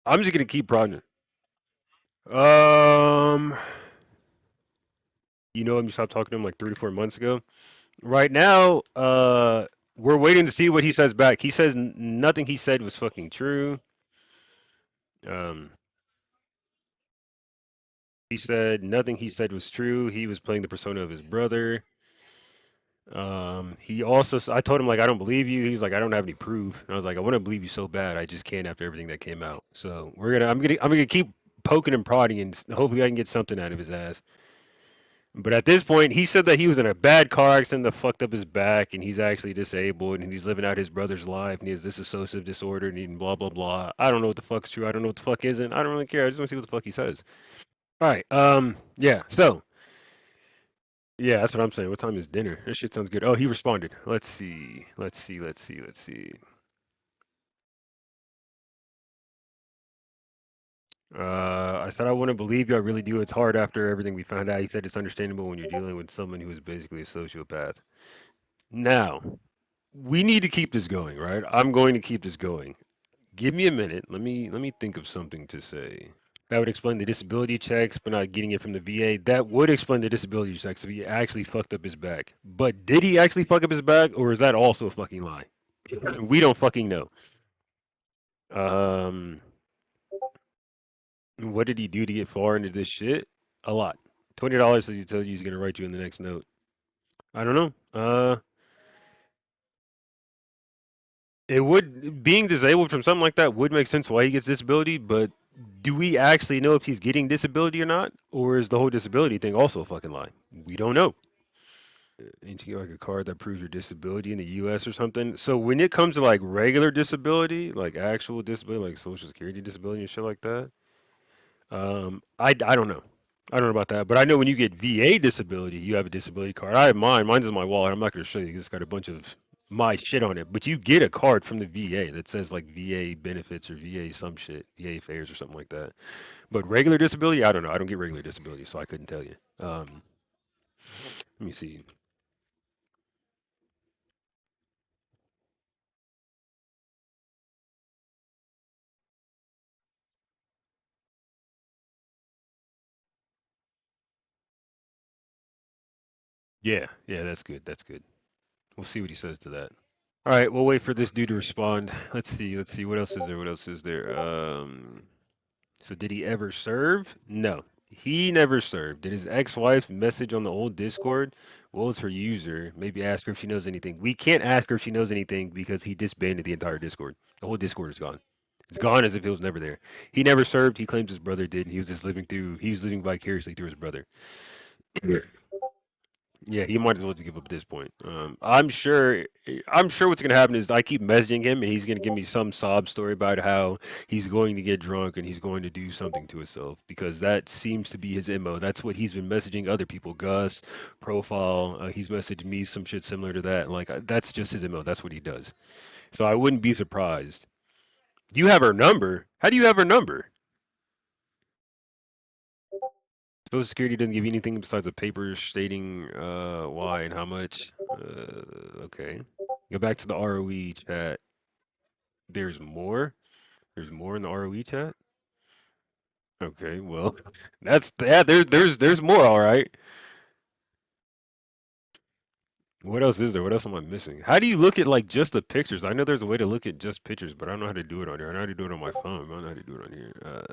I'm just gonna keep prodding it. You stopped talking to him like 3 to 4 months ago. Right now, we're waiting to see what he says back. He says nothing he said was fucking true. Um, He said nothing he said was true. He was playing the persona of his brother. He also, I told him like I don't believe you. He's like I don't have any proof. And I was like I want to believe you so bad. I just can't after everything that came out. So I'm gonna keep poking and prodding and hopefully I can get something out of his ass. But at this point, he said that he was in a bad car accident that fucked up his back, and he's actually disabled, and he's living out his brother's life, and he has this dissociative disorder, and he blah blah blah. I don't know what the fuck's true. I don't know what the fuck isn't. I don't really care. I just want to see what the fuck he says. All right. Yeah. So. Yeah, that's what I'm saying. What time is dinner? This shit sounds good. Oh, he responded. Let's see. Let's see. Let's see. Let's see. I said I wouldn't believe you. I really do. It's hard after everything we found out. He said it's understandable when you're dealing with someone who is basically a sociopath. Now, we need to keep this going, right? I'm going to keep this going. Give me a minute. Let me think of something to say. That would explain the disability checks, but not getting it from the VA. That would explain the disability checks if he actually fucked up his back. But did he actually fuck up his back, or is that also a fucking lie? We don't fucking know. Um, what did he do to get far into this shit? A lot. $20 that he tells you he's gonna write you in the next note. I don't know. It would being disabled from something like that would make sense why he gets disability, but do we actually know if he's getting disability or not, or is the whole disability thing also a fucking lie? We don't know. Need to get like a card that proves your disability in the U.S. or something. So when it comes to like regular disability, like actual disability, like Social Security disability and shit like that, I don't know. I don't know about that, but I know when you get VA disability, you have a disability card. I have mine. Mine's in my wallet. I'm not going to show you. It's got a bunch of my shit on it. But you get a card from the VA that says like VA benefits or VA some shit, VA affairs or something like that. But regular disability, I don't know. I don't get regular disability, so I couldn't tell you. Let me see. Yeah, yeah, that's good. That's good. We'll see what he says to that. All right, we'll wait for this dude to respond. Let's see. Let's see. What else is there? What else is there? So did he ever serve? No, he never served. Did his ex-wife message on the old Discord? What was her user? Maybe ask her if she knows anything. We can't ask her if she knows anything because he disbanded the entire Discord. The whole Discord is gone. It's gone as if it was never there. He never served. He claims his brother did. And he was just living through. He was living vicariously through his brother. Yeah, he might as well just give up at this point. I'm sure. I'm sure what's gonna happen is I keep messaging him, and he's gonna give me some sob story about how he's going to get drunk and he's going to do something to himself because that seems to be his mo. That's what he's been messaging other people. Gus, profile. He's messaged me some shit similar to that. Like that's just his mo. That's what he does. So I wouldn't be surprised. Do you have her number? How do you have her number? Social Security doesn't give you anything besides a paper stating why and how much. Okay. Go back to the ROE chat. There's more. There's more in the ROE chat. Okay, well, that's yeah. There's more. All right. What else is there? What else am I missing? How do you look at like just the pictures? I know there's a way to look at just pictures, but I don't know how to do it on here. I know how to do it on my phone. I don't know how to do it on here.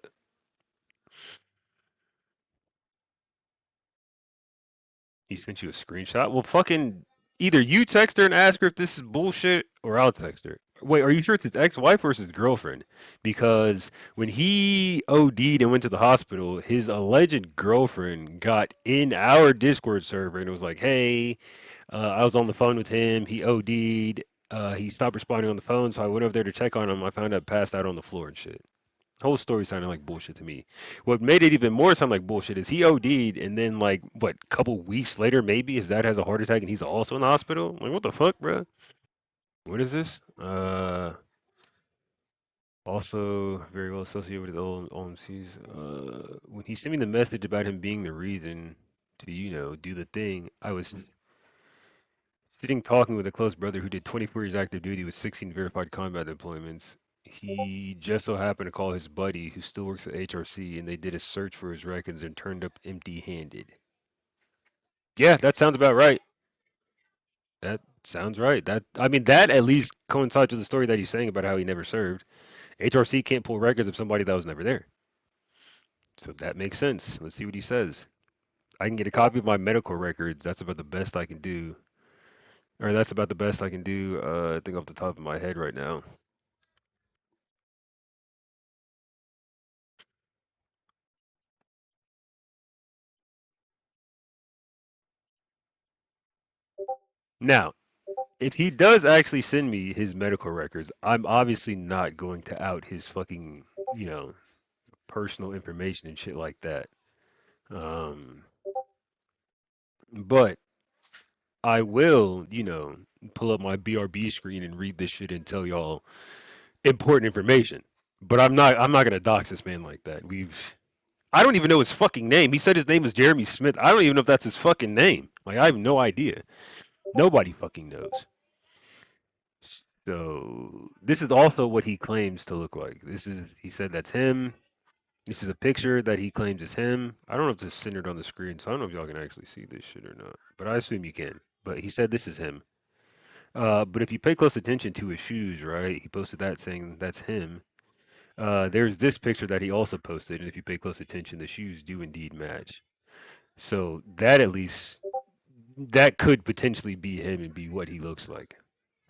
He sent you a screenshot. Well, fucking either you text her and ask her if this is bullshit, or I'll text her. Wait, are you sure it's his ex-wife or his girlfriend? Because when he OD'd and went to the hospital, his alleged girlfriend got in our Discord server and was like, "Hey, I was on the phone with him. He OD'd. He stopped responding on the phone, so I went over there to check on him. I found out passed out on the floor and shit." Whole story sounded like bullshit to me. What made it even more sound like bullshit is he OD'd, and then like what, couple weeks later, maybe his dad has a heart attack and he's also in the hospital. Like what the fuck, bro? What is this? Also very well associated with the old OMCs. When he sent me the message about him being the reason to do the thing, I was sitting talking with a close brother who did 24 years active duty with 16 verified combat deployments. He just so happened to call his buddy who still works at HRC and they did a search for his records and turned up empty-handed. Yeah, that sounds about right. That sounds right. That I mean that at least coincides with the story that he's saying about how he never served. HRC can't pull records of somebody that was never there. So that makes sense. Let's see what he says. I can get a copy of my medical records. That's about the best I can do. Or that's about the best I can do, I think off the top of my head right now. Now, if he does actually send me his medical records, I'm obviously not going to out his fucking, personal information and shit like that. But I will, pull up my BRB screen and read this shit and tell y'all important information. But I'm not gonna dox this man like that. I don't even know his fucking name. He said his name was Jeremy Smith. I don't even know if that's his fucking name. Like I have no idea. Nobody fucking knows. So this is also what he claims to look like. He said that's him. This is a picture that he claims is him. I don't know if it's centered on the screen, so I don't know if y'all can actually see this shit or not. But I assume you can. But he said this is him. But if you pay close attention to his shoes, right? He posted that saying that's him. There's this picture that he also posted, and if you pay close attention, the shoes do indeed match. So that at least that could potentially be him and be what he looks like.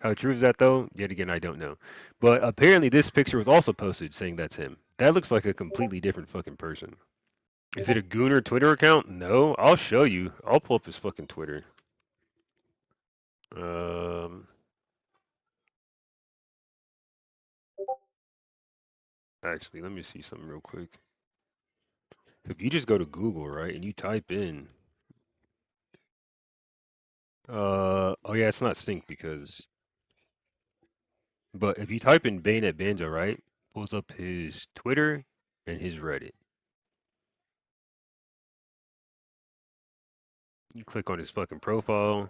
How true is that though? Yet again, I don't know. But apparently this picture was also posted saying that's him. That looks like a completely different fucking person. Is it a Gooner Twitter account? No, I'll show you. I'll pull up his fucking Twitter. Um, Actually, let me see something real quick. If you just go to Google, right, and you type in, oh yeah, it's not synced because, but if you type in BayonetBanjo, right, pulls up his Twitter and his Reddit. You click on his fucking profile.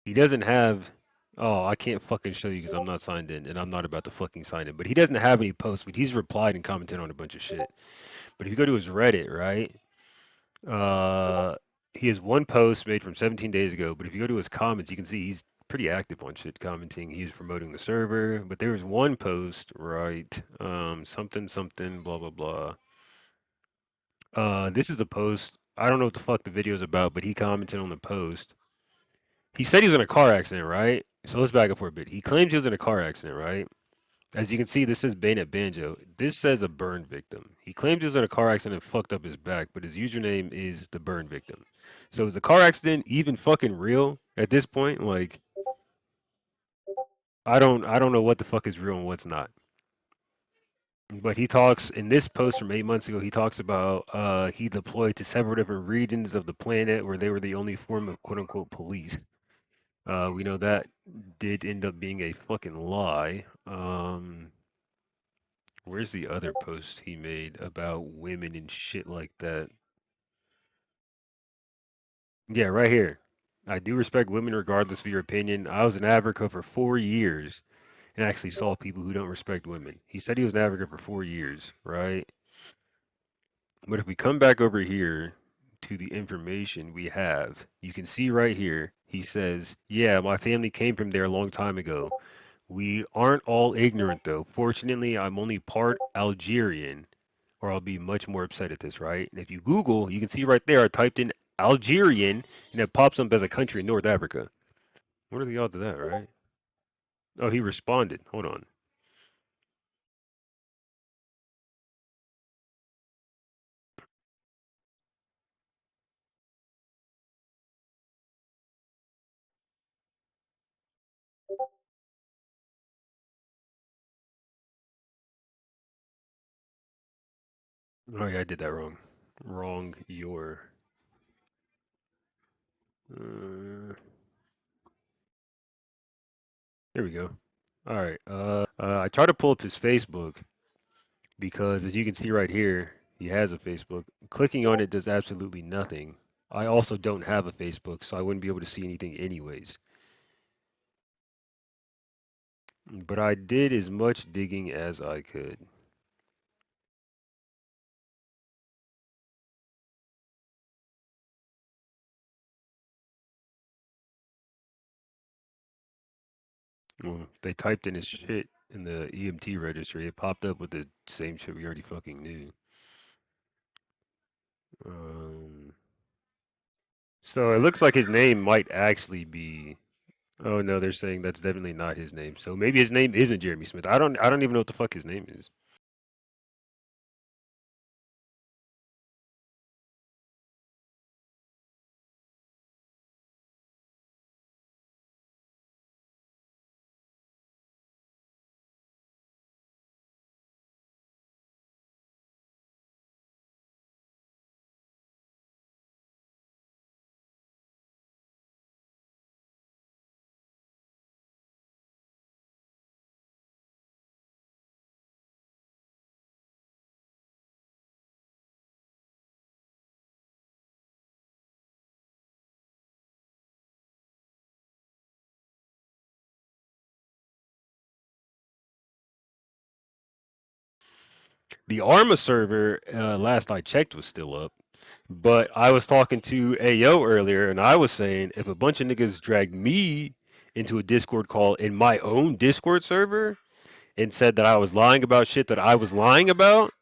He doesn't have. Oh, I can't fucking show you because I'm not signed in, and I'm not about to fucking sign in. But he doesn't have any posts, but he's replied and commented on a bunch of shit. But if you go to his Reddit, right, uh, he has one post made from 17 days ago. But if you go to his comments, you can see he's pretty active on shit, commenting. He's promoting the server. But there was one post, right, something something blah blah blah. This is a post. I don't know what the fuck the video is about, but he commented on the post. He said he was in a car accident, right? So let's back up for a bit. He claims he was in a car accident, right? As you can see, this says BayonetBanjo. This says a burn victim. He claims he was in a car accident and fucked up his back, but his username is the burn victim. So is the car accident even fucking real at this point? Like, I don't know what the fuck is real and what's not. But he talks in this post from 8 months ago. He talks about he deployed to several different regions of the planet where they were the only form of quote unquote police. We know that did end up being a fucking lie. Where's the other post he made about women and shit like that? Yeah, right here. I do respect women regardless of your opinion. I was in Africa for 4 years and actually saw people who don't respect women. He said he was in Africa for 4 years, right? But if we come back over here to the information we have, you can see right here, he says, yeah, my family came from there a long time ago. We aren't all ignorant though. Fortunately, I'm only part Algerian, or I'll be much more upset at this, right? And if you Google, you can see right there, I typed in Algerian, and it pops up as a country in North Africa. What are the odds of that, right? Oh, he responded. Hold on. Oh yeah, I did that wrong. Wrong your. There we go. All right. I tried to pull up his Facebook because, as you can see right here, he has a Facebook. Clicking on it does absolutely nothing. I also don't have a Facebook, so I wouldn't be able to see anything anyways. But I did as much digging as I could. Well, they typed in his shit in the EMT registry. It popped up with the same shit we already fucking knew. So it looks like his name might actually be. Oh no, they're saying that's definitely not his name. So maybe his name isn't Jeremy Smith. I don't even know what the fuck his name is. The Arma server, last I checked, was still up. But I was talking to Ayo earlier, and I was saying if a bunch of niggas dragged me into a Discord call in my own Discord server and said that I was lying about shit that I was lying about,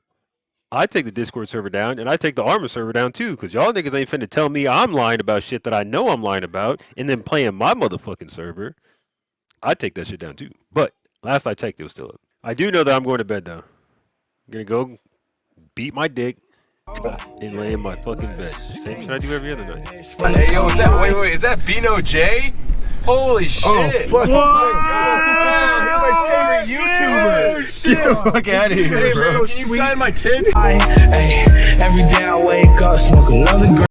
I'd take the Discord server down, and I'd take the Arma server down too, because y'all niggas ain't finna tell me I'm lying about shit that I know I'm lying about, and then playing my motherfucking server. I'd take that shit down too. But last I checked, it was still up. I do know that I'm going to bed though. I'm gonna go beat my dick and lay in my fucking bed. Same shit I do every other night. Hey, yo, is that, wait, is that Bino J? Holy shit! Oh, fuck. Oh my God! You're my favorite YouTuber! Get the fuck out of here, Hey, bro. Can you sign my tits? Every day I wake up, smoke another